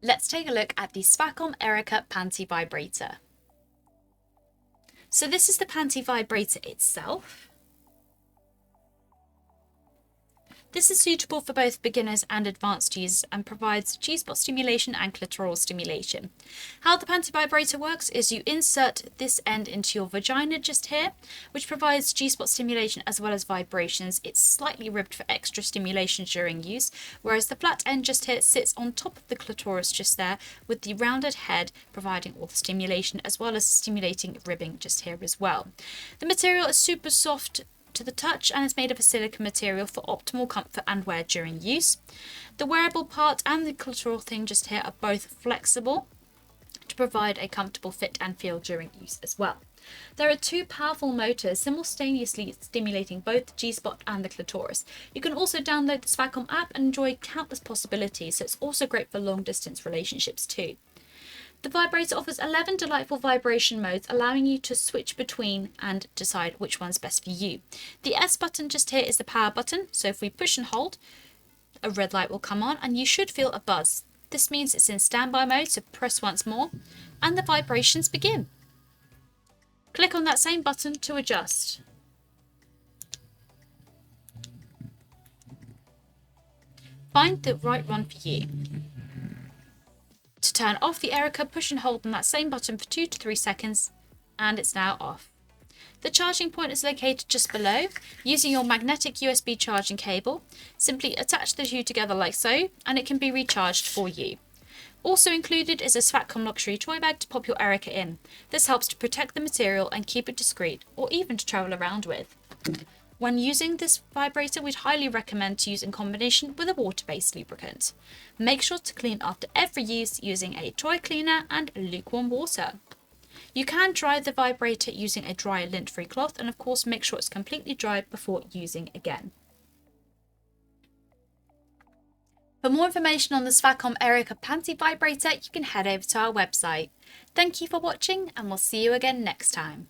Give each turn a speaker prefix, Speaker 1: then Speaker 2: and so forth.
Speaker 1: Let's take a look at the Svakom Erica Panty Vibrator. So this is the panty vibrator itself. This is suitable for both beginners and advanced users and provides G-spot stimulation and clitoral stimulation. How the panty vibrator works is you insert this end into your vagina just here, which provides G-spot stimulation as well as vibrations. It's slightly ribbed for extra stimulation during use, whereas the flat end just here sits on top of the clitoris just there, with the rounded head providing all the stimulation as well as stimulating ribbing just here as well. The material is super soft to the touch and is made of a silicone material for optimal comfort and wear during use. The wearable part and the clitoral thing just here are both flexible to provide a comfortable fit and feel during use as well. There are two powerful motors simultaneously stimulating both the G-spot and the clitoris. You can also download the Svakom app and enjoy countless possibilities, so it's also great for long distance relationships too. The vibrator offers 11 delightful vibration modes, allowing you to switch between and decide which one's best for you. The S button just here is the power button, so if we push and hold, a red light will come on and you should feel a buzz. This means it's in standby mode, so press once more and the vibrations begin. Click on that same button to adjust. Find the right one for you. To turn off the Erica, push and hold on that same button for 2 to 3 seconds and it's now off. The charging point is located just below. Using your magnetic USB charging cable, simply attach the two together like so and it can be recharged for you. Also included is a Svakom luxury toy bag to pop your Erica in. This helps to protect the material and keep it discreet, or even to travel around with. When using this vibrator, we'd highly recommend to use in combination with a water-based lubricant. Make sure to clean after every use using a toy cleaner and lukewarm water. You can dry the vibrator using a dry lint-free cloth, and of course make sure it's completely dry before using again. For more information on the Svakom Erica Panty Vibrator, you can head over to our website. Thank you for watching and we'll see you again next time.